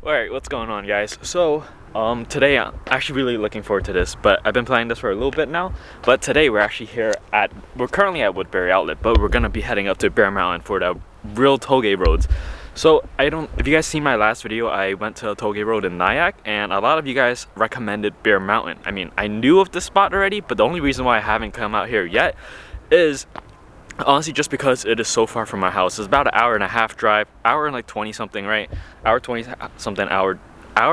Alright, what's going on, guys? So, today I'm actually really looking forward to this, but I've been planning this for a little bit now. But today we're actually we're currently at Woodbury Outlet, but we're gonna be heading up to Bear Mountain for the real Toge roads. So, if you guys seen my last video, I went to Toge Road in Nyack, and a lot of you guys recommended Bear Mountain. I mean, I knew of this spot already, but the only reason why I haven't come out here yet is honestly just because it is so far from my house. It's about an hour and a half drive, hour and like 20 something, right? Hour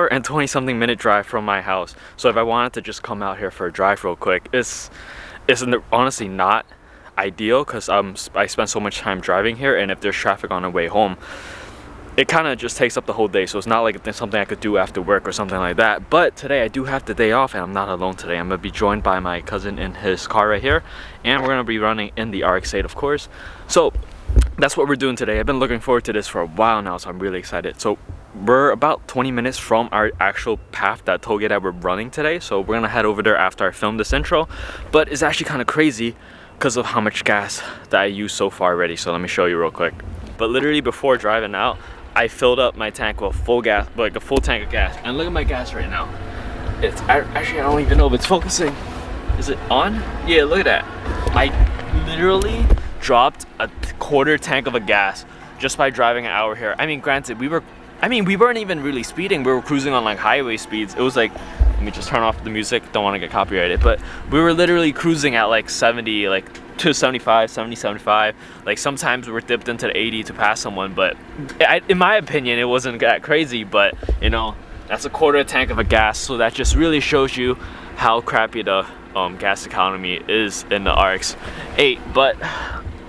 and 20 something minute drive from my house. So if I wanted to just come out here for a drive real quick, it's honestly not ideal because I spend so much time driving here, and if there's traffic on the way home, it kind of just takes up the whole day. So it's not like it's something I could do after work or something like that. But today I do have the day off, and I'm not alone today. I'm gonna be joined by my cousin in his car right here, and we're gonna be running in the Rx8, of course. So that's what we're doing today. I've been looking forward to this for a while now, so I'm really excited. So we're about 20 minutes from our actual path, that Toge that we're running today. So we're gonna head over there after I film this intro. But it's actually kind of crazy because of how much gas that I used so far already. So let me show you real quick. But literally before driving out, I filled up my tank with full gas, like a full tank of gas. And look at my gas right now. Actually, I don't even know if it's focusing. Is it on? Yeah, look at that. I literally dropped a quarter tank of a gas just by driving an hour here. I mean, granted, we weren't even really speeding. We were cruising on like highway speeds. It was like, let me just turn off the music. Don't want to get copyrighted. But we were literally cruising at like 70, like to 75, 70, 75. Like sometimes we were dipped into the 80 to pass someone. But in my opinion, it wasn't that crazy. But you know, that's a quarter tank of a gas. So that just really shows you how crappy the gas economy is in the Rx8. But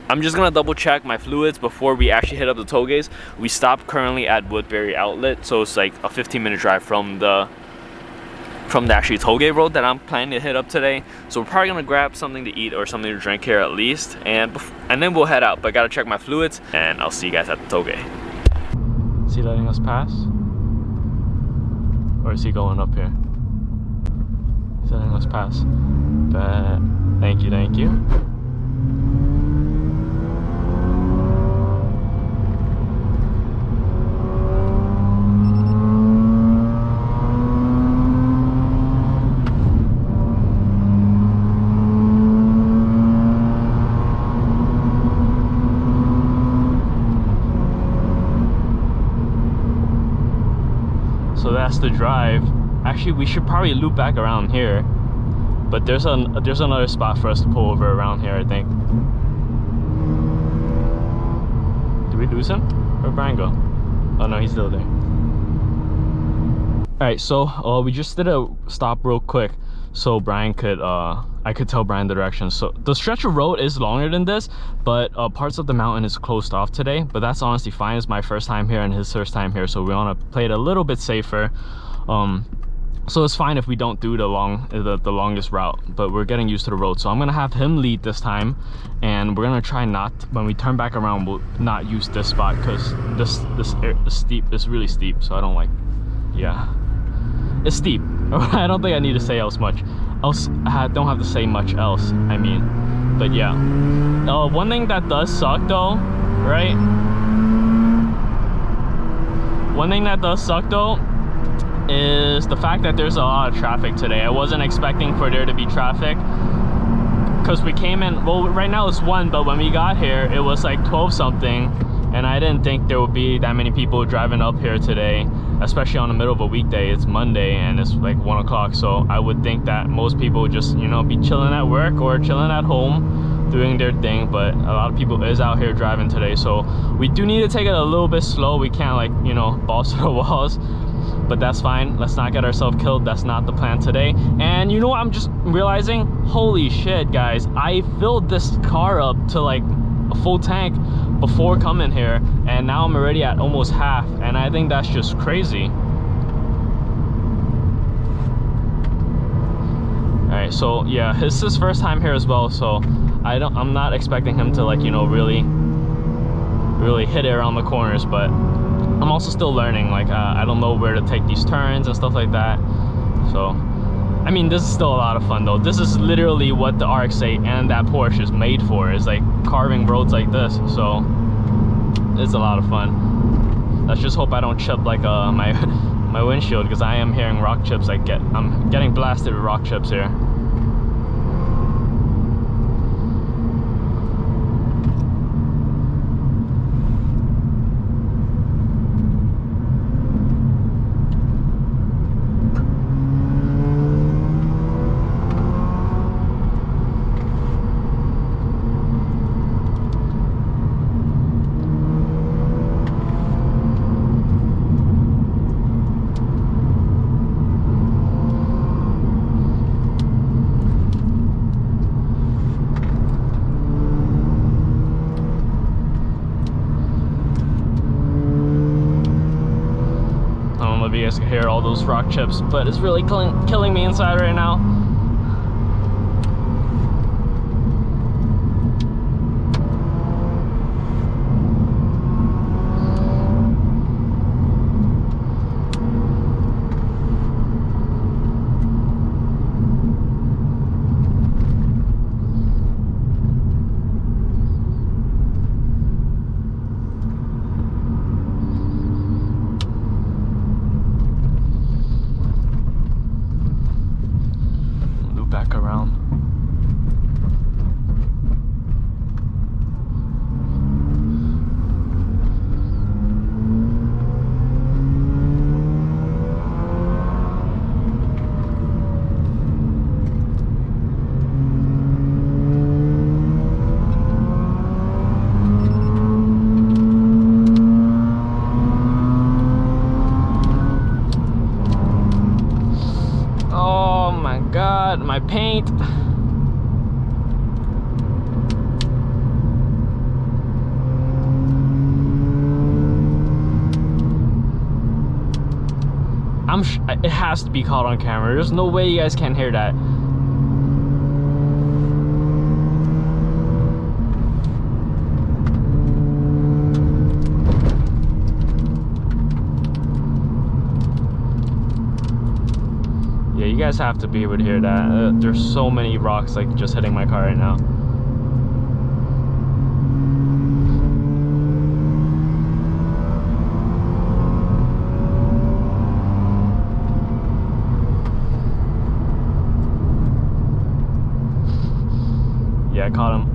I'm just gonna double check my fluids before we actually hit up the Toges. We stopped currently at Woodbury Outlet, so it's like a 15-minute drive from the actual Toge road that I'm planning to hit up today. So we're probably gonna grab something to eat or something to drink here at least, and then we'll head out. But I gotta check my fluids, and I'll see you guys at the Toge. Is he letting us pass? Or is he going up here? He's letting us pass. But thank you, thank you. So that's the drive. Actually, we should probably loop back around here, but there's another spot for us to pull over around here, I think. Did we lose him? Where'd Brian go? Oh no, he's still there. Alright, so we just did a stop real quick so Brian could I could tell Brian the direction. So the stretch of road is longer than this, but parts of the mountain is closed off today, but that's honestly fine. It's my first time here and his first time here, so we want to play it a little bit safer. So it's fine if we don't do the longest route, but we're getting used to the road. So I'm gonna have him lead this time, and we're gonna try not, when we turn back around, we'll not use this spot because this is steep. It's really steep, so I don't like, yeah, it's steep. I don't think I need to say else much. I don't have to say much else, I mean, but yeah. One thing that does suck though, right? One thing that does suck though is the fact that there's a lot of traffic today. I wasn't expecting for there to be traffic because we came in, well, right now it's 1, but when we got here it was like 12 something, and I didn't think there would be that many people driving up here today, especially on the middle of a weekday. It's Monday and it's like 1 o'clock, so I would think that most people would just, you know, be chilling at work or chilling at home doing their thing, but a lot of people is out here driving today, so we do need to take it a little bit slow. We can't, like, you know, balls to the walls, but that's fine. Let's not get ourselves killed. That's not the plan today. And you know what, I'm just realizing, holy shit guys, I filled this car up to like a full tank before coming here, and now I'm already at almost half, and I think that's just crazy. Alright, so yeah, it's his first time here as well, so I'm not expecting him to, like, you know, really hit it around the corners, but I'm also still learning. Like, I don't know where to take these turns and stuff like that. So I mean, this is still a lot of fun though. This is literally what the Rx8 and that Porsche is made for, is like carving roads like this. So it's a lot of fun. Let's just hope I don't chip like my my windshield because I am hearing rock chips. I'm getting blasted with rock chips here. You guys can hear all those rock chips, but it's really killing me inside right now. Back around. Oh my God, my paint. It has to be caught on camera. There's no way you guys can't hear that. Yeah, you guys have to be able to hear that. There's so many rocks like just hitting my car right now. Yeah, I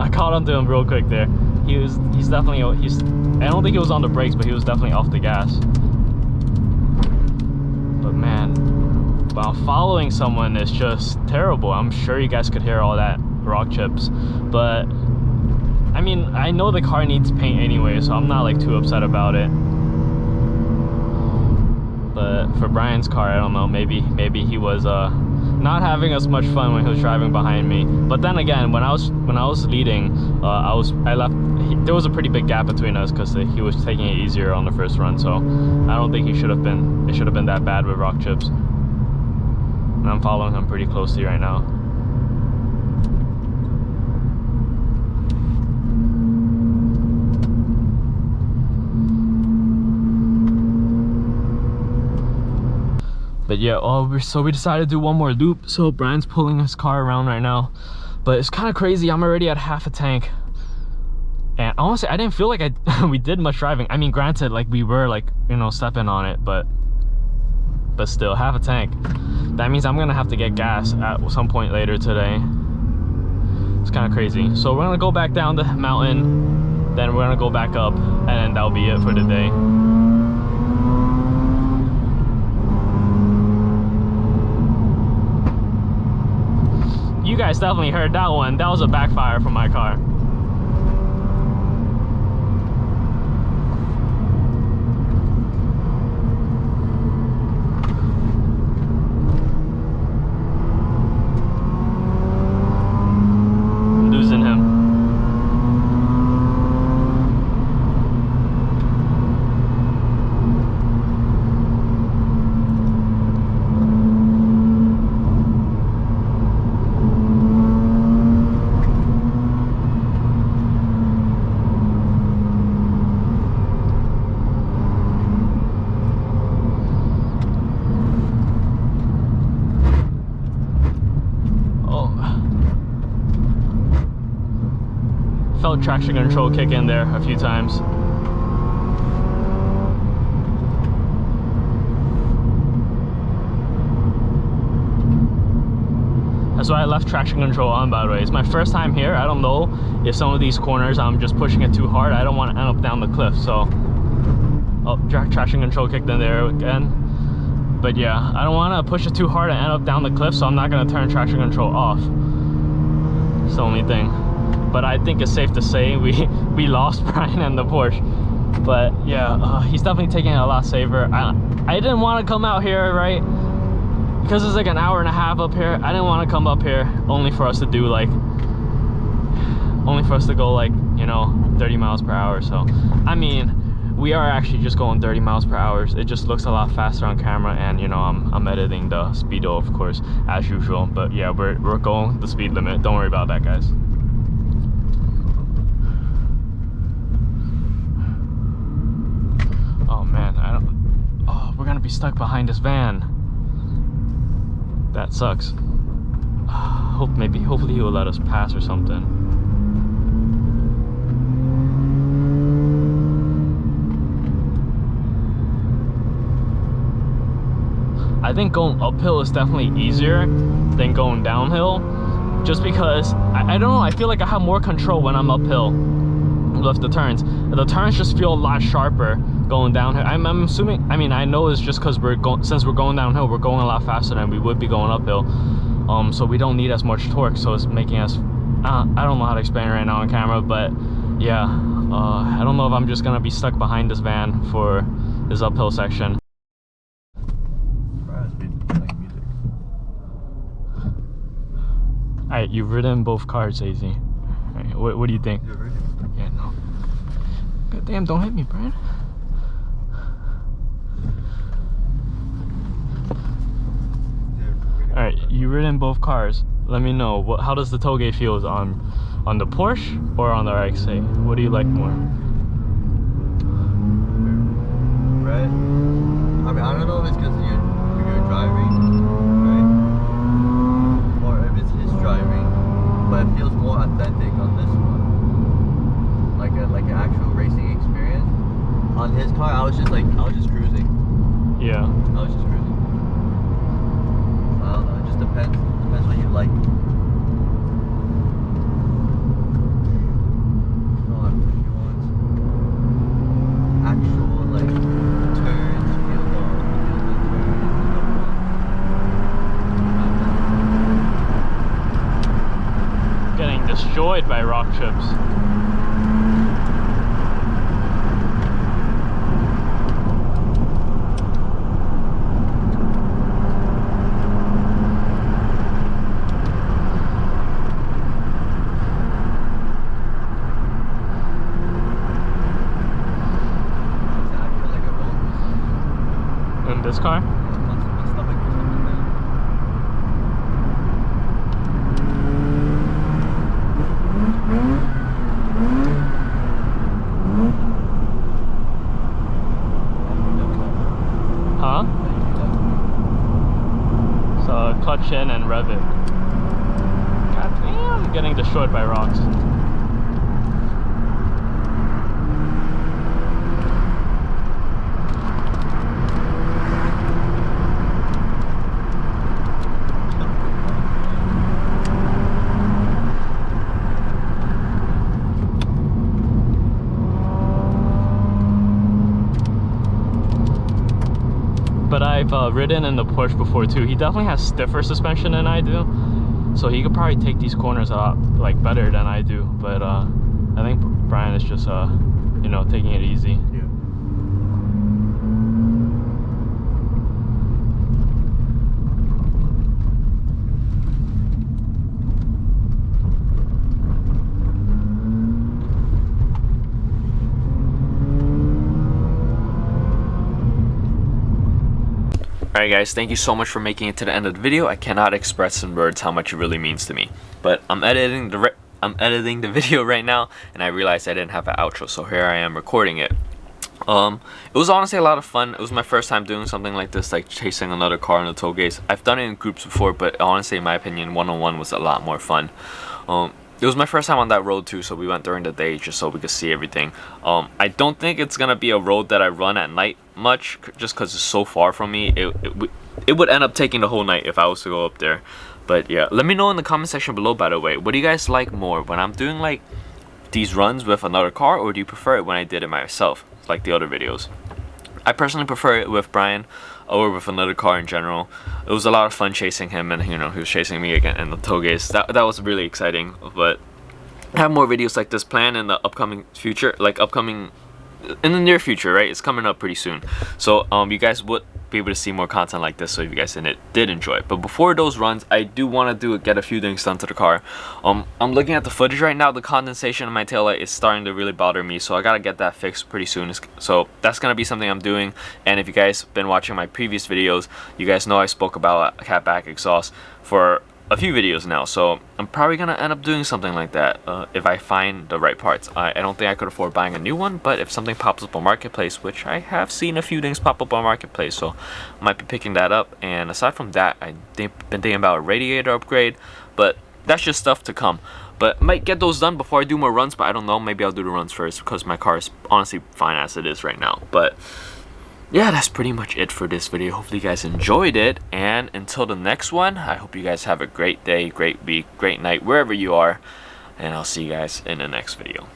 caught him doing real quick there. He's definitely, I don't think he was on the brakes, but he was definitely off the gas. But man, while following someone is just terrible. I'm sure you guys could hear all that rock chips, but I mean, I know the car needs paint anyway, so I'm not like too upset about it. But for Brian's car, I don't know, maybe he was not having as much fun when he was driving behind me. But then again, when I was leading, there was a pretty big gap between us because he was taking it easier on the first run, so I don't think it should have been that bad with rock chips. And I'm following him pretty closely right now. But yeah, so we decided to do one more loop. So Brian's pulling his car around right now, but it's kind of crazy. I'm already at half a tank, and honestly, I didn't feel like we did much driving. I mean, granted, like we were like, you know, stepping on it, but still, half a tank. That means I'm gonna have to get gas at some point later today. It's kind of crazy. So we're gonna go back down the mountain, then we're gonna go back up, and then that'll be it for the day. You guys definitely heard that one. That was a backfire from my car. I'm losing him. Felt traction control kick in there a few times. That's why I left traction control on, by the way. It's my first time here. I don't know if some of these corners I'm just pushing it too hard. I don't want to end up down the cliff, so oh, traction control kicked in there again. But yeah, I don't want to push it too hard and end up down the cliff, so I'm not going to turn traction control off. It's the only thing. But I think it's safe to say we lost Brian and the Porsche. But yeah, he's definitely taking it a lot safer. I didn't want to come out here, right? Because it's like an hour and a half up here. I didn't want to come up here only for us to do like, only for us to go like, you know, 30 miles per hour. So, I mean, we are actually just going 30 miles per hour. It just looks a lot faster on camera, and you know, I'm editing the speedo, of course, as usual. But yeah, we're going the speed limit. Don't worry about that, guys. Oh man, oh, we're gonna be stuck behind this van. That sucks. Hopefully he will let us pass or something. I think going uphill is definitely easier than going downhill, just because I don't know, I feel like I have more control when I'm uphill with the turns. The turns just feel a lot sharper going downhill. I'm assuming, I mean, I know it's just because since we're going downhill, we're going a lot faster than we would be going uphill. So we don't need as much torque, so it's making us, I don't know how to explain it right now on camera, but yeah, I don't know if I'm just gonna be stuck behind this van for this uphill section. Alright, you've ridden both cars, AZ. Alright, what do you think? Yeah, no. God damn, don't hit me, Brian. Alright, you've ridden both cars. Let me know, how does the Toge feel on the Porsche or on the Rx8? What do you like more? Right? I mean, I don't know if it's because you're driving, right? Or if it's his driving, but it feels more authentic on this one. Like an actual racing experience. On his car, I was just cruising. Yeah. I was just cruising. I don't know, it just depends what you like. Actual like turns, feel the turns. Getting destroyed by rock chips. This car? My stomach was something down. Huh? So clutch in and rev it. God damn, I'm getting destroyed by rocks. But I've ridden in the Porsche before too. He definitely has stiffer suspension than I do, so he could probably take these corners a lot like better than I do. But I think Brian is just you know, taking it easy. Yeah. Alright guys, thank you so much for making it to the end of the video. I cannot express in words how much it really means to me. But I'm editing the video right now, and I realized I didn't have an outro, so here I am recording it. It was honestly a lot of fun. It was my first time doing something like this, like chasing another car on the Toges. I've done it in groups before, but honestly, in my opinion, one-on-one was a lot more fun. It was my first time on that road too, so we went during the day just so we could see everything. I don't think it's gonna be a road that I run at night much, just because it's so far from me. It would end up taking the whole night if I was to go up there. But yeah, let me know in the comment section below, by the way, what do you guys like more, when I'm doing like these runs with another car, or do you prefer it when I did it myself, like the other videos? I personally prefer it with Brian or with another car in general. It was a lot of fun chasing him, and you know, he was chasing me again in the Toges. That was really exciting. But I have more videos like this planned in the upcoming future, in the near future, right? It's coming up pretty soon. So you guys would be able to see more content like this, so if you guys did enjoy it. But before those runs, I do want to get a few things done to the car. I'm looking at the footage right now. The condensation in my taillight is starting to really bother me, so I gotta get that fixed pretty soon. So that's gonna be something I'm doing. And if you guys been watching my previous videos, you guys know I spoke about a catback exhaust for a few videos now, so I'm probably gonna end up doing something like that if I find the right parts. I don't think I could afford buying a new one, but if something pops up on Marketplace, which I have seen a few things pop up on Marketplace, so I might be picking that up. And aside from that, I've been thinking about a radiator upgrade, but that's just stuff to come. But I might get those done before I do more runs, but I don't know, maybe I'll do the runs first, because my car is honestly fine as it is right now. But yeah, that's pretty much it for this video. Hopefully you guys enjoyed it, and until the next one, I hope you guys have a great day, great week, great night, wherever you are, and I'll see you guys in the next video.